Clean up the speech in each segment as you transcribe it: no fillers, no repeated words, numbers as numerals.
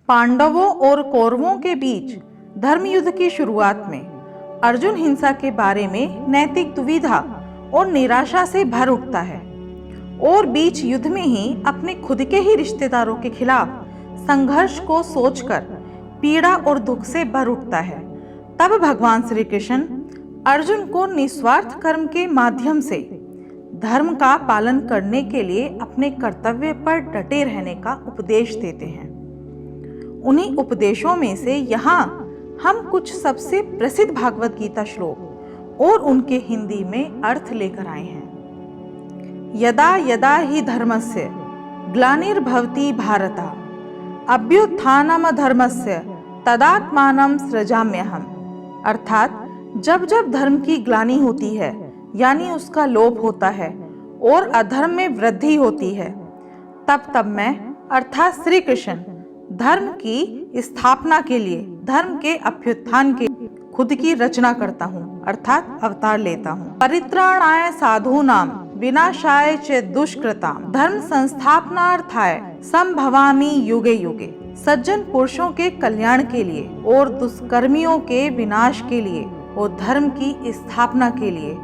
पांडवों और कौरवों के बीच धर्म युद्ध की शुरुआत में अर्जुन हिंसा के बारे में नैतिक दुविधा और निराशा से भर उठता है और बीच युद्ध में ही अपने खुद के ही रिश्तेदारों के खिलाफ संघर्ष को सोचकर पीड़ा और दुख से भर उठता है। तब भगवान श्री कृष्ण अर्जुन को निस्वार्थ कर्म के माध्यम से धर्म का पालन करने के लिए अपने कर्तव्य पर डटे रहने का उपदेश देते हैं। उन्हीं उपदेशों में से यहाँ हम कुछ सबसे प्रसिद्ध भागवत गीता श्लोक और उनके हिंदी में अर्थ लेकर आए हैं। यदा यदा ही धर्मस्य ग्लानिर्भवति भारत अभ्युत्थानम धर्मस्य तदात्मानं सृजाम्यहम्। अर्थात जब जब धर्म की ग्लानि होती है यानी उसका लोप होता है और अधर्म में वृद्धि होती है, तब तब मैं अर्थात श्री कृष्ण धर्म की स्थापना के लिए, धर्म के अभ्युत्थान के खुद की रचना करता हूँ अर्थात अवतार लेता हूँ। परित्राणाय साधूनाम विनाशाय च दुष्कृताम धर्म संस्थापनार्थाय संभवामि युगे युगे। सज्जन पुरुषों के कल्याण के लिए और दुष्कर्मियों के विनाश के लिए और धर्म की स्थापना के लिए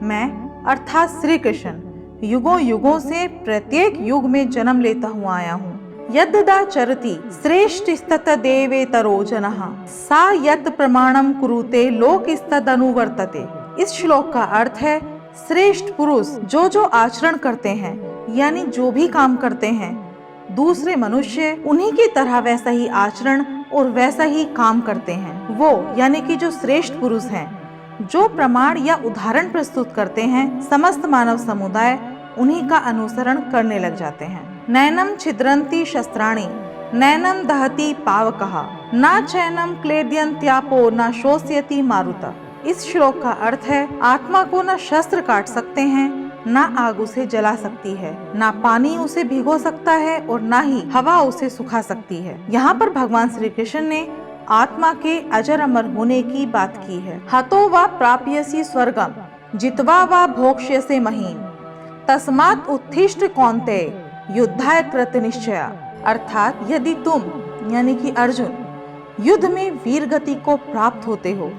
मैं अर्थात श्री कृष्ण युगों युगों से प्रत्येक युग में जन्म लेता हुआ आया हूँ। यद्दा चरति श्रेष्ठ स्तत देवेतरो जनः सा यत् प्रमाणम कुरुते लोक स्तद अनुवर्तते। इस श्लोक का अर्थ है श्रेष्ठ पुरुष जो आचरण करते हैं यानी जो भी काम करते हैं, दूसरे मनुष्य उन्हीं की तरह वैसा ही आचरण और वैसा ही काम करते हैं। वो यानी कि जो श्रेष्ठ पुरुष हैं, जो प्रमाण या उदाहरण प्रस्तुत करते हैं, समस्त मानव समुदाय उन्हीं का अनुसरण करने लग जाते हैं। नैनम छिद्रन्ति शस्त्राणि नैनम दहति पावकः न चैनम क्लेद्यन्त्यापो न शोष्यति मारुतः। इस श्लोक का अर्थ है आत्मा को न शस्त्र काट सकते हैं, न आग उसे जला सकती है, न पानी उसे भिगो सकता है और न ही हवा उसे सुखा सकती है। यहाँ पर भगवान श्री कृष्ण ने आत्मा के अजर अमर होने की बात की है। हतो वा प्राप्यसि स्वर्गम जित्वा वा भोक्ष्यसे महीम तस्मात् उत्तिष्ठ कौन्तेय युद्धाय कृत निश्चय। अर्थात यदि तुम यानी कि अर्जुन युद्ध में वीर गति को प्राप्त होते हो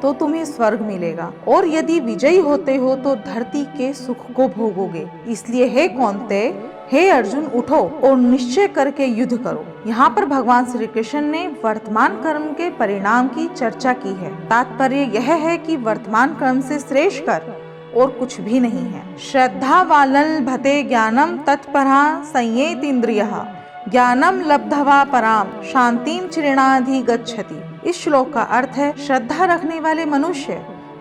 तो तुम्हें स्वर्ग मिलेगा और यदि विजयी होते हो तो धरती के सुख को भोगोगे। इसलिए हे कौन्तेय, हे अर्जुन, उठो और निश्चय करके युद्ध करो। यहाँ पर भगवान श्री कृष्ण ने वर्तमान कर्म के परिणाम की चर्चा की है। तात्पर्य यह है कि वर्तमान कर्म से श्रेष्ठ कर और कुछ भी नहीं है। श्रद्धा वालल भते ज्ञानम तत्परा संयेत इंद्रियः ज्ञानम लब्धवा पराम शांतिम चिरणाधि गच्छति। इस श्लोक का अर्थ है श्रद्धा रखने वाले मनुष्य,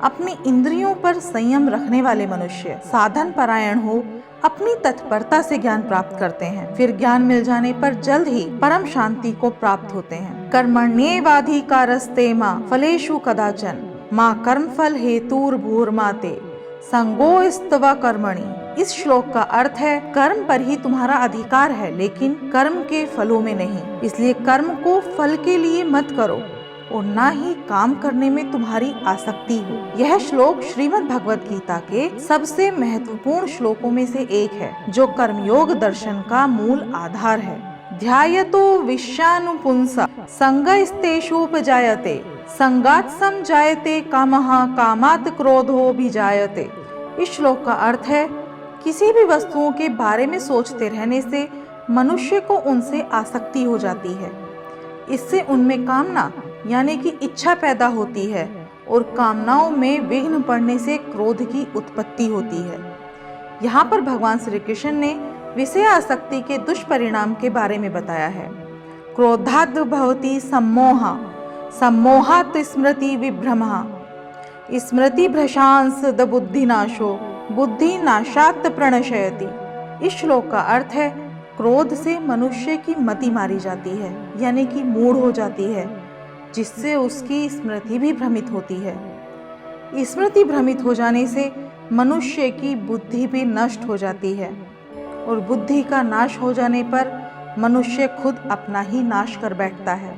अपनी इंद्रियों पर संयम रखने वाले मनुष्य साधन परायण हो अपनी तत्परता से ज्ञान प्राप्त करते हैं, फिर ज्ञान मिल जाने पर जल्द ही परम शांति को प्राप्त होते हैं। कर्मण्येवाधिकारस्ते मां फलेषु कदाचन मां कर्मफल हेतुर्भूर्माते संगोस्तव कर्मणि। इस श्लोक का अर्थ है कर्म पर ही तुम्हारा अधिकार है लेकिन कर्म के फलों में नहीं। इसलिए कर्म को फल के लिए मत करो और ना ही काम करने में तुम्हारी आसक्ति हो। यह श्लोक श्रीमद् भगवत गीता के सबसे महत्वपूर्ण श्लोकों में से एक है जो कर्मयोग दर्शन का मूल आधार है। ध्यायतो विश्यानुपुंस संगस्तेषुपजायते संगात् समजायते कामः कामात् क्रोधो भिजायते। इस श्लोक का अर्थ है किसी भी वस्तुओं के बारे में सोचते रहने से मनुष्य को उनसे आसक्ति हो जाती है। इससे उनमें कामना यानी कि इच्छा पैदा होती है और कामनाओं में विघ्न पड़ने से क्रोध की उत्पत्ति होती है। यहाँ पर भगवान श्री कृष्ण ने विषय आसक्ति के दुष्परिणाम के बारे में बताया है। क्रोधाद् भवति सम्मोह सम्मोहात् स्मृति विभ्रमः स्मृति भ्रशांस द बुद्धिनाशो बुद्धि नाशात् प्रणशयति। इस श्लोक का अर्थ है क्रोध से मनुष्य की मति मारी जाती है यानी कि मूढ़ हो जाती है, जिससे उसकी स्मृति भी भ्रमित होती है। स्मृति भ्रमित हो जाने से मनुष्य की बुद्धि भी नष्ट हो जाती है और बुद्धि का नाश हो जाने पर मनुष्य खुद अपना ही नाश कर बैठता है।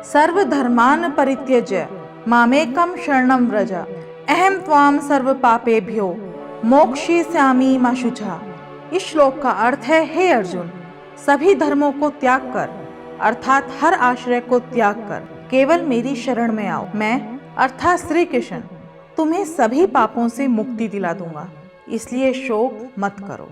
सर्वधर्मान् परित्यज्य मामेकं शरणं व्रज अहं त्वां सर्व पापेभ्यो मोक्षयिष्यामि मा शुचः। इस श्लोक का अर्थ है हे अर्जुन, सभी धर्मों को त्याग कर अर्थात हर आश्रय को त्याग कर केवल मेरी शरण में आओ। मैं अर्थात श्री कृष्ण तुम्हें सभी पापों से मुक्ति दिला दूंगा, इसलिए शोक मत करो।